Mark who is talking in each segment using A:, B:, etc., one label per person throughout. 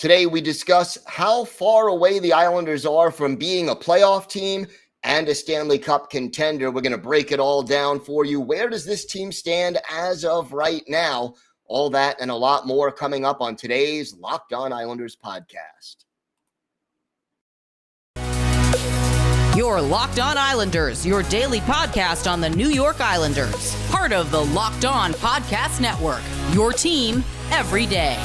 A: Today, we discuss how far away the Islanders are from being a playoff team and a Stanley Cup contender. We're going to break it all down for you. Where does this team stand as of right now? All that and a lot more coming up on today's Locked On Islanders podcast.
B: Your Locked On Islanders, your daily podcast on the New York Islanders. Part of the Locked On Podcast Network, your team every day.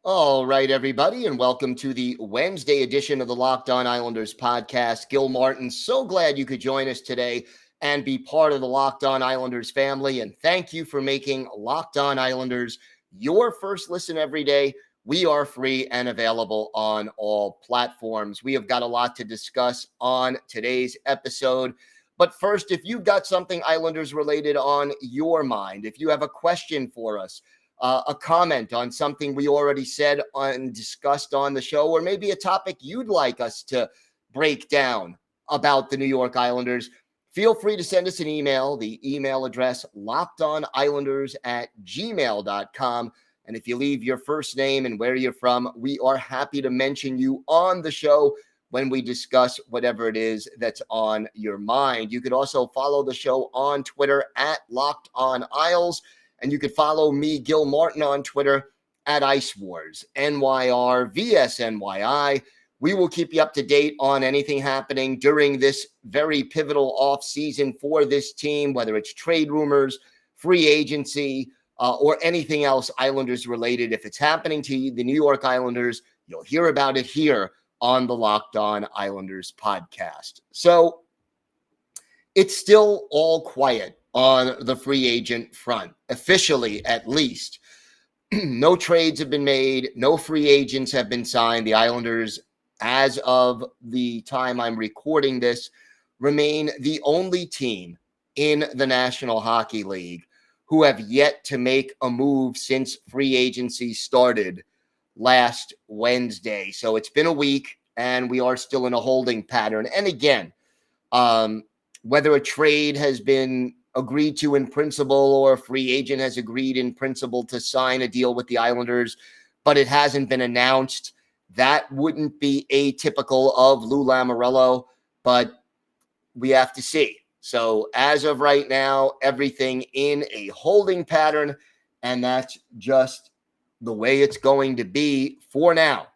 A: All right, everybody, and welcome to the Wednesday edition of the Locked On Islanders podcast. Gil Martin, so glad you could join us today and be part of the Locked On Islanders family. And thank you for making Locked On Islanders your first listen every day. We are free and available on all platforms. We have got a lot to discuss on today's episode. But first, if you've got something Islanders related on your mind, if you have a question for us, a comment on something we already said and discussed on the show, or maybe a topic you'd like us to break down about the New York Islanders, feel free to send us an email. The email address, lockedonislanders@gmail.com. And if you leave your first name and where you're from, we are happy to mention you on the show when we discuss whatever it is that's on your mind. You could also follow the show on Twitter @LockedOnIsles. And you could follow me, Gil Martin, on Twitter @IceWars, NYRVSNYI. We will keep you up to date on anything happening during this very pivotal offseason for this team, whether it's trade rumors, free agency, or anything else Islanders related. If it's happening to the New York Islanders, you'll hear about it here on the Locked On Islanders podcast. So it's still all quiet on the free agent front, officially at least. No trades have been made. No free agents have been signed. The Islanders, as of the time I'm recording this, remain the only team in the National Hockey League who have yet to make a move since free agency started last Wednesday. So it's been a week, and we are still in a holding pattern. And again, whether a trade has been agreed to in principle or a free agent has agreed in principle to sign a deal with the Islanders, but it hasn't been announced, that wouldn't be atypical of Lou Lamoriello, but we have to see. So as of right now, everything in a holding pattern, and that's just the way it's going to be for now.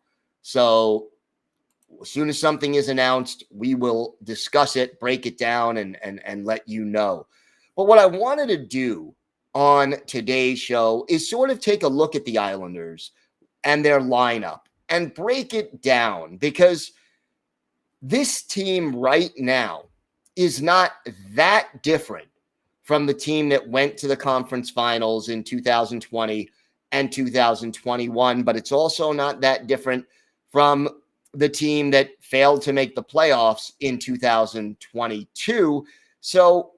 A: So as soon as something is announced, we will discuss it, break it down, and let you know. But what I wanted to do on today's show is sort of take a look at the Islanders and their lineup and break it down, because this team right now is not that different from the team that went to the conference finals in 2020 and 2021, but it's also not that different from the team that failed to make the playoffs in 2022. So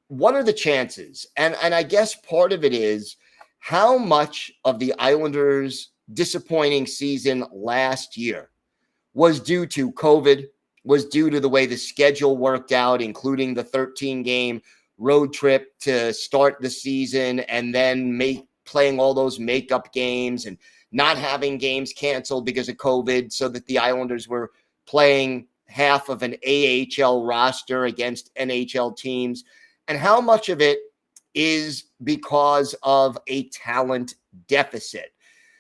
A: what are the chances? And I guess part of it is how much of the Islanders' disappointing season last year was due to COVID, was due to the way the schedule worked out, including the 13-game road trip to start the season, and then playing all those makeup games and not having games canceled because of COVID, so that the Islanders were playing half of an AHL roster against NHL teams. And how much of it is because of a talent deficit?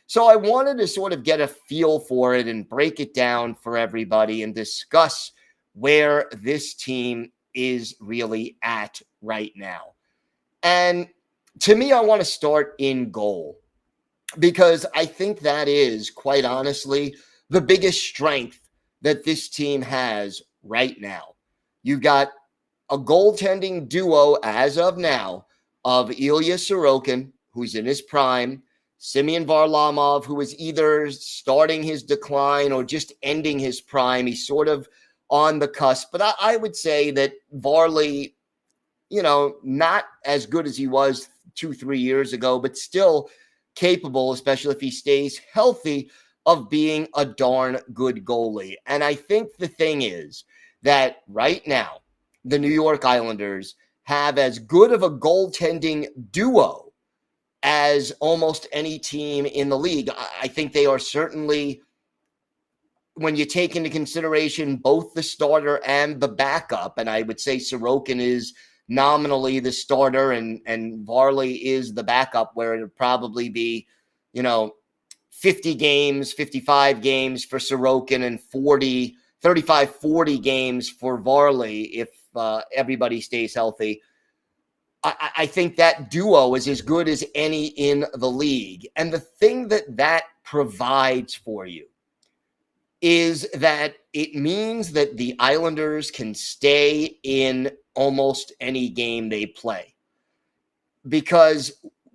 A: So I wanted to sort of get a feel for it and break it down for everybody and discuss where this team is really at right now. And to me, I want to start in goal, because I think that is, quite honestly, the biggest strength that this team has right now. You've got a goaltending duo as of now of Ilya Sorokin, who's in his prime, Semyon Varlamov, who is either starting his decline or just ending his prime. He's sort of on the cusp. But I would say that Varley, not as good as he was 2-3 years ago, but still capable, especially if he stays healthy, of being a darn good goalie. And I think the thing is that right now the New York Islanders have as good of a goaltending duo as almost any team in the league. I think they are certainly, when you take into consideration both the starter and the backup, and I would say Sorokin is nominally the starter and Varley is the backup, where it would probably be, 50 games, 55 games for Sorokin and 35, 40 games for Varley if everybody stays healthy. I think that duo is as good as any in the league. And the thing that provides for you is that it means that the Islanders can stay in almost any game they play. Because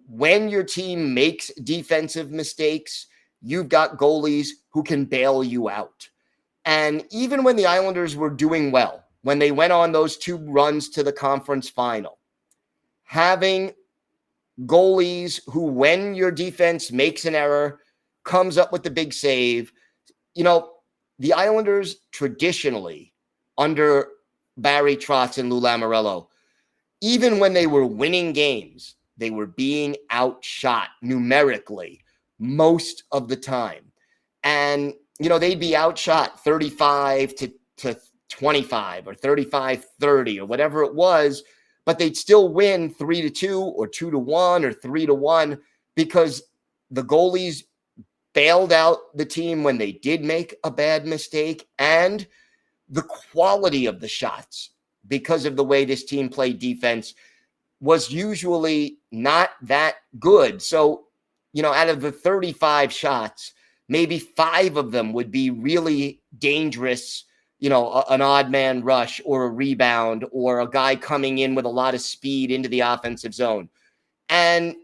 A: when your team makes defensive mistakes, you've got goalies who can bail you out. And even when the Islanders were doing well, when they went on those 2 runs to the conference final, having goalies who, when your defense makes an error, comes up with the big save. The Islanders traditionally, under Barry Trotz and Lou Lamoriello, even when they were winning games, they were being outshot numerically most of the time. And, they'd be outshot 35 to 25 or 35-30 or whatever it was, but they'd still win 3-2 or 2-1 or 3-1 because the goalies bailed out the team when they did make a bad mistake, and the quality of the shots, because of the way this team played defense, was usually not that good. So, out of the 35 shots, maybe 5 of them would be really dangerous, an odd man rush or a rebound or a guy coming in with a lot of speed into the offensive zone. And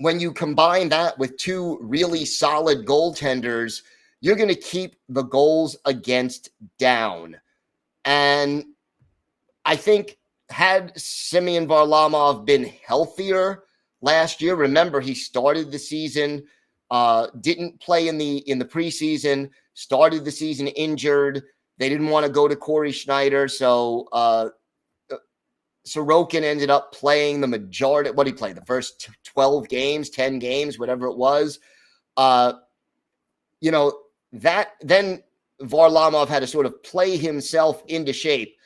A: when you combine that with 2 really solid goaltenders, you're going to keep the goals against down. And I think had Semyon Varlamov been healthier last year, remember he started the season, didn't play in the preseason, started the season injured. They didn't want to go to Corey Schneider, so Sorokin ended up playing the majority. What did he play? The first 12 games, 10 games, whatever it was. That then Varlamov had to sort of play himself into shape.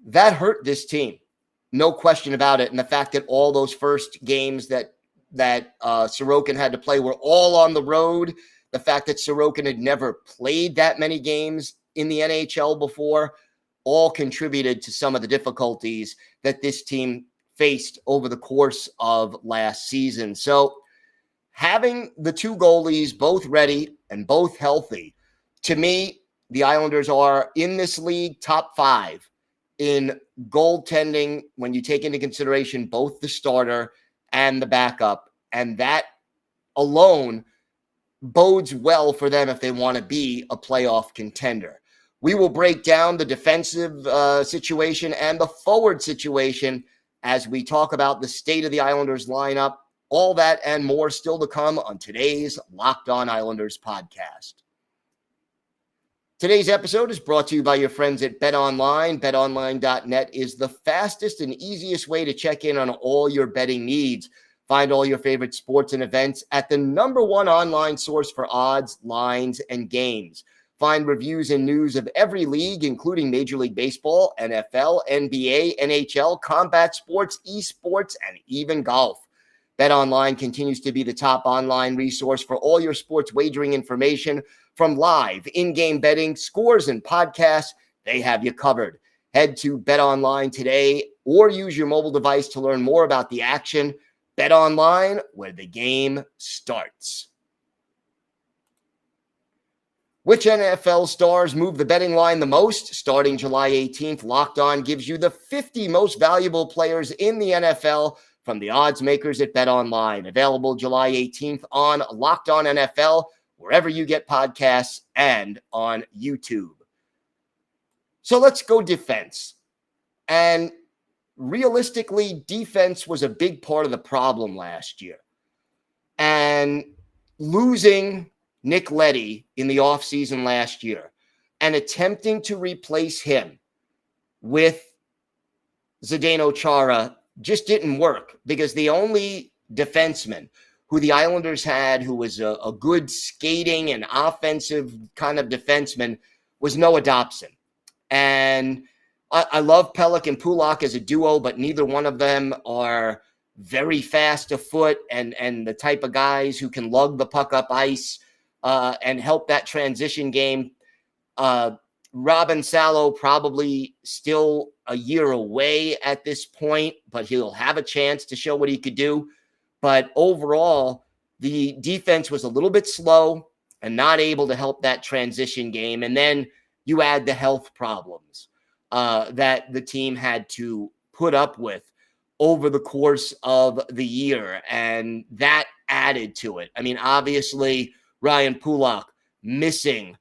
A: That hurt this team, no question about it. And the fact that all those first games that Sorokin had to play were all on the road, the fact that Sorokin had never played that many games in the NHL before, all contributed to some of the difficulties that this team faced over the course of last season. So having the 2 goalies both ready and both healthy, to me, the Islanders are in this league top 5 in goaltending when you take into consideration both the starter and the backup. And that alone bodes well for them if they want to be a playoff contender. We will break down the defensive situation and the forward situation as we talk about the state of the Islanders lineup. All that and more still to come on today's Locked On Islanders podcast. Today's episode is brought to you by your friends at BetOnline. BetOnline.net is the fastest and easiest way to check in on all your betting needs. Find all your favorite sports and events at the #1 online source for odds, lines, and games. Find reviews and news of every league, including Major League Baseball, NFL, NBA, NHL, combat sports, esports, and even golf. BetOnline continues to be the top online resource for all your sports wagering information, from live in-game betting, scores, and podcasts. They have you covered. Head to BetOnline today or use your mobile device to learn more about the action. BetOnline, where the game starts. Which NFL stars move the betting line the most? Starting July 18th, Locked On gives you the 50 most valuable players in the NFL from the odds makers at BetOnline. Available July 18th on Locked On NFL, wherever you get podcasts, and on YouTube. So let's go defense. And realistically, defense was a big part of the problem last year. And losing Nick Leddy in the offseason last year and attempting to replace him with Zdeno Chara just didn't work, because the only defenseman who the Islanders had who was a good skating and offensive kind of defenseman was Noah Dobson. And I love Pelech and Pulock as a duo, but neither one of them are very fast afoot and the type of guys who can lug the puck up ice and help that transition game. Robin Salo probably still a year away at this point, but he'll have a chance to show what he could do. But overall, the defense was a little bit slow and not able to help that transition game. And then you add the health problems that the team had to put up with over the course of the year, and that added to it. I mean, obviously, Ryan Pulock missing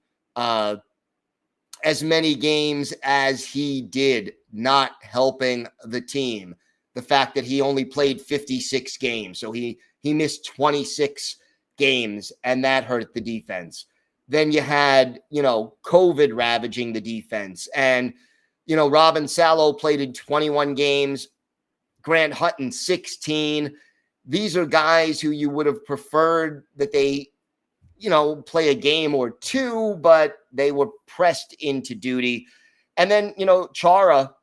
A: as many games as he did, not helping the team. The fact that he only played 56 games, so he missed 26 games, and that hurt the defense. Then you had, COVID ravaging the defense, and, Robin Salo played in 21 games, Grant Hutton 16. These are guys who you would have preferred that they play a game or two, but they were pressed into duty. And then, Chara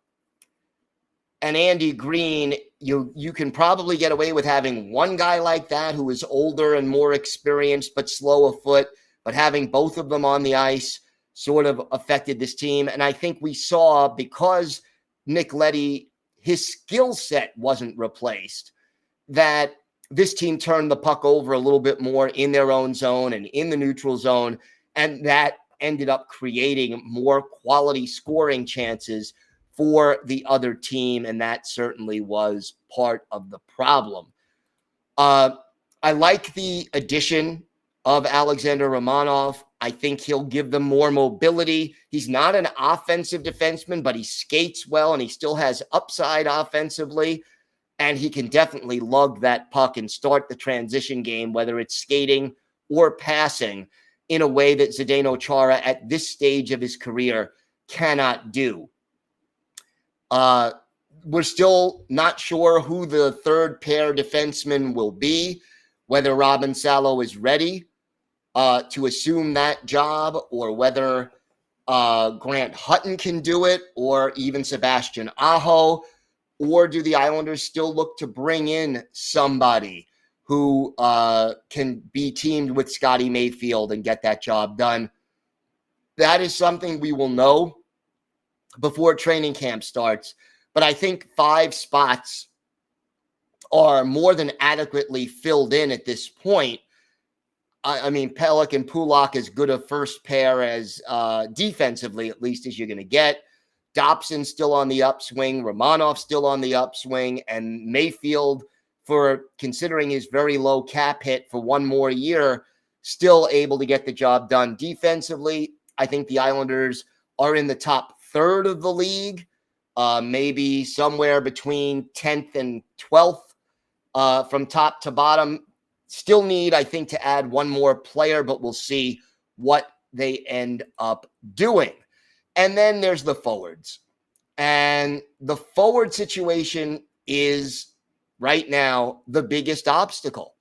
A: and Andy Green, you can probably get away with having one guy like that who is older and more experienced, but slow afoot, but having both of them on the ice sort of affected this team. And I think we saw, because Nick Leddy, his skill set wasn't replaced, that this team turned the puck over a little bit more in their own zone and in the neutral zone, and that ended up creating more quality scoring chances for the other team, and that certainly was part of the problem. I like the addition of Alexander Ramonov. I think he'll give them more mobility. He's not an offensive defenseman, but he skates well, and he still has upside offensively. And he can definitely lug that puck and start the transition game, whether it's skating or passing, in a way that Zdeno Chara at this stage of his career cannot do. We're still not sure who the third pair defenseman will be, whether Robin Salo is ready to assume that job, or whether Grant Hutton can do it, or even Sebastian Aho. Or do the Islanders still look to bring in somebody who can be teamed with Scotty Mayfield and get that job done? That is something we will know before training camp starts. But I think 5 spots are more than adequately filled in at this point. I mean, Pelech and Pulock as good a first pair as defensively, at least, as you're going to get. Dobson still on the upswing, Ramonov still on the upswing, and Mayfield, for considering his very low cap hit for one more year, still able to get the job done defensively. I think the Islanders are in the top third of the league, maybe somewhere between 10th and 12th from top to bottom. Still need, I think, to add one more player, but we'll see what they end up doing. And then there's the forwards. And the forward situation is right now the biggest obstacle,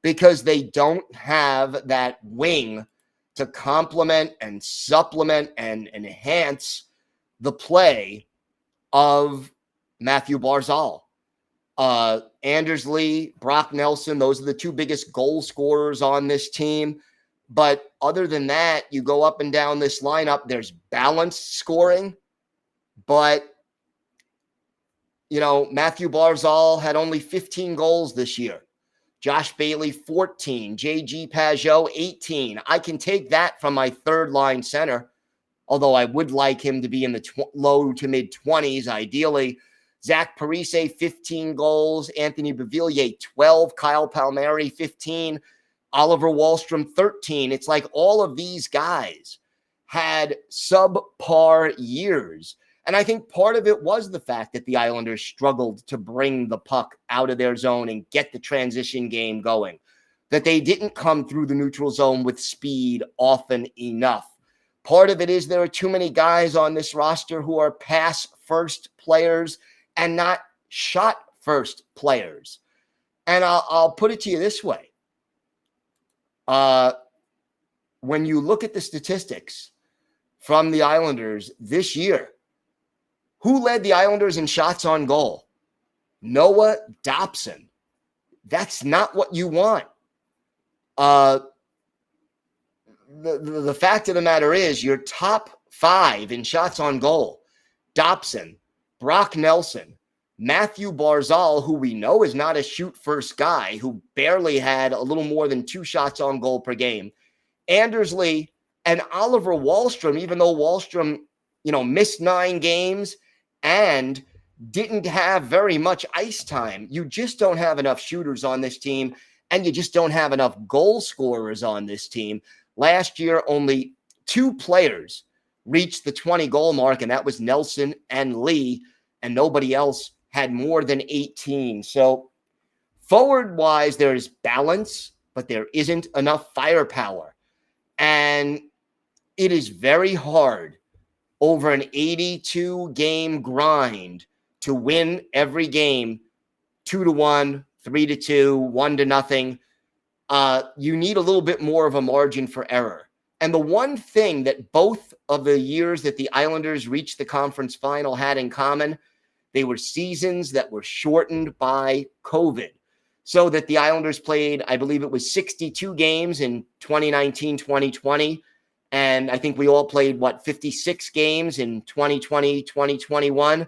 A: because they don't have that wing to complement and supplement and enhance the play of Matthew Barzal. Anders Lee, Brock Nelson, those are the 2 biggest goal scorers on this team. But other than that, you go up and down this lineup, there's balanced scoring. But, Matthew Barzal had only 15 goals this year. Josh Bailey, 14. J.G. Pajot, 18. I can take that from my third-line center, although I would like him to be in the low to mid-20s, ideally. Zach Parise, 15 goals. Anthony Beauvillier, 12. Kyle Palmieri, 15. Oliver Wahlstrom, 13. It's like all of these guys had subpar years. And I think part of it was the fact that the Islanders struggled to bring the puck out of their zone and get the transition game going, that they didn't come through the neutral zone with speed often enough. Part of it is there are too many guys on this roster who are pass-first players and not shot-first players. And I'll put it to you this way. When you look at the statistics from the Islanders this year, who led the Islanders in shots on goal? Noah Dobson. That's not what you want. The fact of the matter is your top 5 in shots on goal: Dobson, Brock Nelson, Matthew Barzal, who we know is not a shoot-first guy, who barely had a little more than 2 shots on goal per game, Anders Lee, and Oliver Wahlstrom, even though Wahlstrom, missed 9 games and didn't have very much ice time. You just don't have enough shooters on this team, and you just don't have enough goal scorers on this team. Last year, only 2 players reached the 20-goal mark, and that was Nelson and Lee, and nobody else had more than 18. So forward-wise, there's balance, but there isn't enough firepower. And it is very hard over an 82-game grind to win every game 2-1, 3-2, 1-0. You need a little bit more of a margin for error. And the one thing that both of the years that the Islanders reached the conference final had in common, they were seasons that were shortened by COVID. So that the Islanders played, I believe it was 62 games in 2019, 2020. And I think we all played, 56 games in 2020, 2021.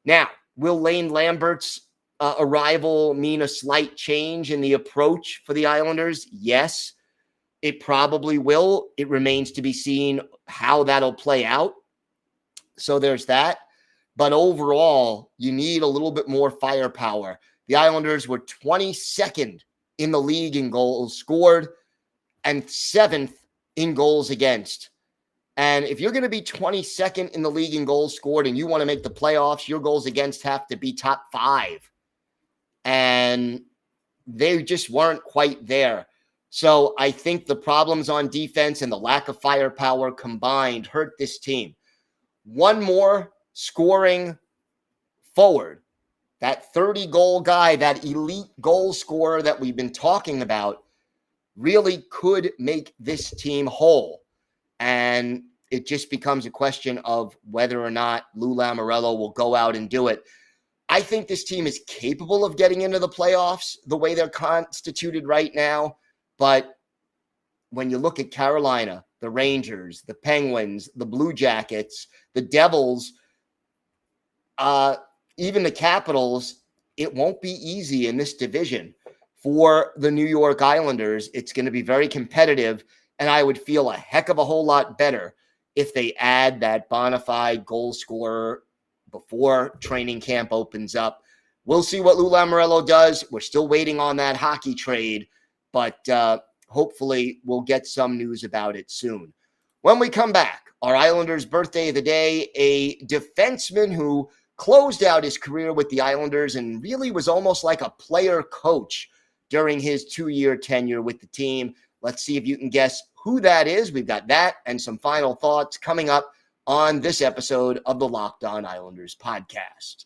A: Now, will Lane Lambert's arrival mean a slight change in the approach for the Islanders? Yes, it probably will. It remains to be seen how that'll play out. So there's that. But overall, you need a little bit more firepower. The Islanders were 22nd in the league in goals scored and 7th in goals against. And if you're going to be 22nd in the league in goals scored and you want to make the playoffs, your goals against have to be top 5. And they just weren't quite there. So I think the problems on defense and the lack of firepower combined hurt this team. One more scoring forward, that 30-goal guy, that elite goal scorer that we've been talking about, really could make this team whole. And it just becomes a question of whether or not Lou Lamoriello will go out and do it. I think this team is capable of getting into the playoffs the way they're constituted right now. But when you look at Carolina, the Rangers, the Penguins, the Blue Jackets, the Devils, even the Capitals, it won't be easy in this division for the New York Islanders. It's going to be very competitive, and I would feel a heck of a whole lot better if they add that bona fide goal scorer before training camp opens up. We'll see what Lou Lamoriello does. We're still waiting on that hockey trade, but hopefully we'll get some news about it soon. When we come back, our Islanders birthday of the day, a defenseman who closed out his career with the Islanders and really was almost like a player coach during his 2-year tenure with the team. Let's see if you can guess who that is. We've got that and some final thoughts coming up on this episode of the Locked On Islanders podcast.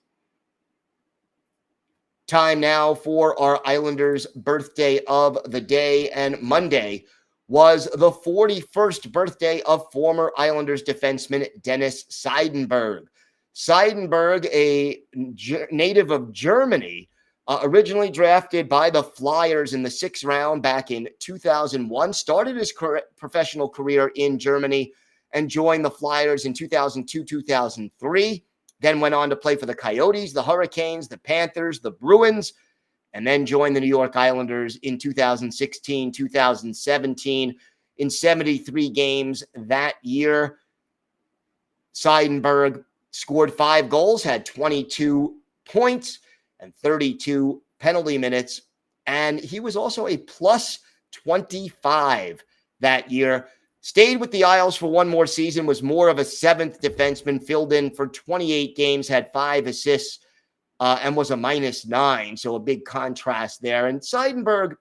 A: Time now for our Islanders birthday of the day, and Monday was the 41st birthday of former Islanders defenseman Dennis Seidenberg. Seidenberg, a native of Germany, originally drafted by the Flyers in the 6th round back in 2001, started his professional career in Germany and joined the Flyers in 2002-2003, then went on to play for the Coyotes, the Hurricanes, the Panthers, the Bruins, and then joined the New York Islanders in 2016-2017 in 73 games that year. Seidenberg scored 5 goals, had 22 points and 32 penalty minutes, and he was also a plus 25 that year. Stayed with the Isles for one more season, was more of a 7th defenseman, filled in for 28 games, had 5 assists, and was a -9, so a big contrast there. And Seidenberg,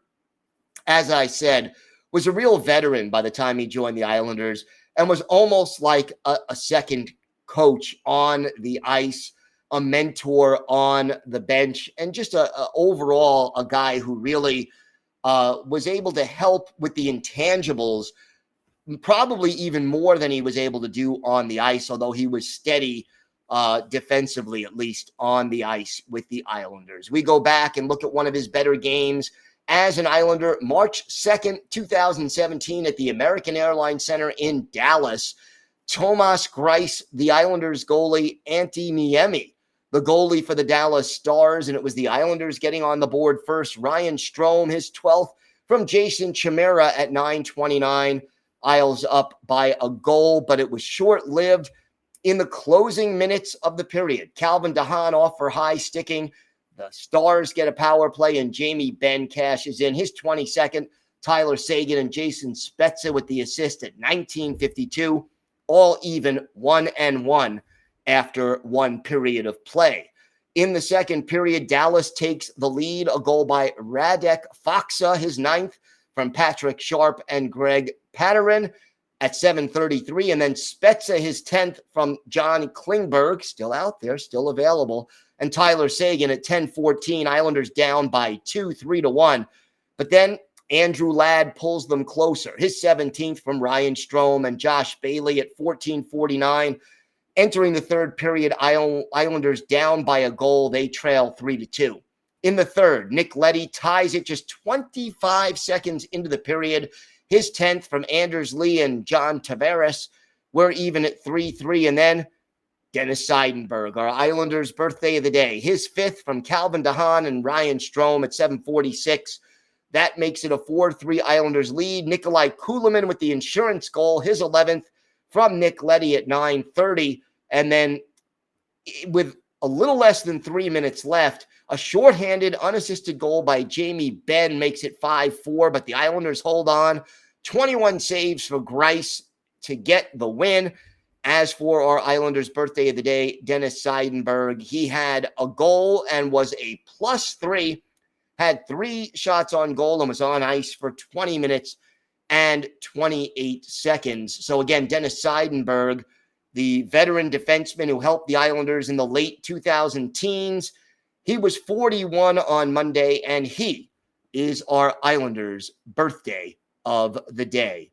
A: as I said, was a real veteran by the time he joined the Islanders. and was almost like a second coach on the ice, a mentor on the bench, and just overall a guy who really was able to help with the intangibles, probably even more than he was able to do on the ice, although he was steady defensively, at least on the ice with the Islanders. We go back and look at one of his better games as an Islander, March 2nd, 2017 at the American Airlines Center in Dallas. Tomas Greiss, the Islanders goalie, Antti Niemi, the goalie for the Dallas Stars, and it was the Islanders getting on the board first. Ryan Strome, his 12th from Jason Chimera at 9:29. Isles up by a goal, but it was short-lived in the closing minutes of the period. Calvin DeHaan off for high sticking. The Stars get a power play, and Jamie Benn cashes in his 22nd. Tyler Seguin and Jason Spezza with the assist at 19:52. All even 1-1 after one period of play. In the second period, Dallas takes the lead, a goal by Radek Faksa, his 9th, from Patrick Sharp and Greg Patterin at 7:33, and then Spezza, his 10th, from John Klingberg, still out there, still available, and Tyler Seguin at 10:14. Islanders down by 2, 3-1. But then Andrew Ladd pulls them closer, his 17th from Ryan Strome and Josh Bailey at 14:49. Entering the third period, Islanders down by a goal. They trail 3-2. In the third, Nick Leddy ties it just 25 seconds into the period. His 10th from Anders Lee and John Tavares. We're even at 3-3. And then Dennis Seidenberg, our Islanders' birthday of the day. His 5th from Calvin DeHaan and Ryan Strome at 7:46. That makes it a 4-3 Islanders lead. Nikolai Kulemin with the insurance goal, his 11th from Nick Leddy at 9:30. And then with a little less than 3 minutes left, a shorthanded, unassisted goal by Jamie Benn makes it 5-4, but the Islanders hold on. 21 saves for Greiss to get the win. As for our Islanders' birthday of the day, Dennis Seidenberg, he had a goal and was a +3, had 3 shots on goal and was on ice for 20 minutes and 28 seconds. So again, Dennis Seidenberg, the veteran defenseman who helped the Islanders in the late 2000 teens, he was 41 on Monday, and he is our Islanders' birthday of the day.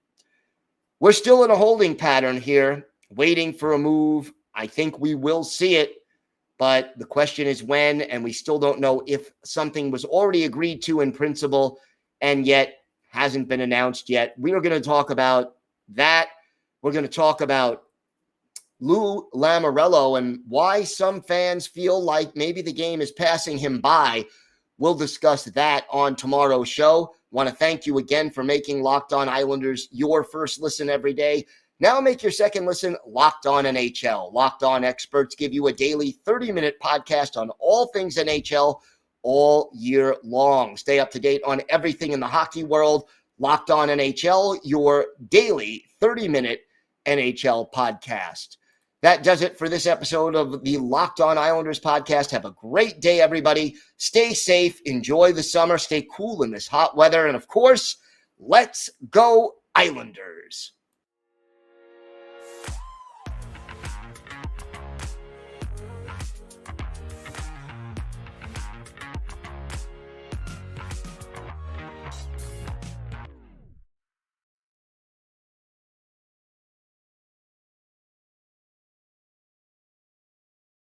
A: We're still in a holding pattern here, waiting for a move. I think we will see it, but the question is when, and we still don't know if something was already agreed to in principle and yet hasn't been announced yet. We are going to talk about that. We're going to talk about Lou Lamoriello and why some fans feel like maybe the game is passing him by. We'll discuss that on tomorrow's show. Want to thank you again for making Locked On Islanders your first listen every day. Now make your second listen Locked On NHL. Locked On experts give you a daily 30-minute podcast on all things NHL all year long. Stay up to date on everything in the hockey world. Locked On NHL, your daily 30-minute NHL podcast. That does it for this episode of the Locked On Islanders podcast. Have a great day, everybody. Stay safe. Enjoy the summer. Stay cool in this hot weather. And, of course, let's go Islanders.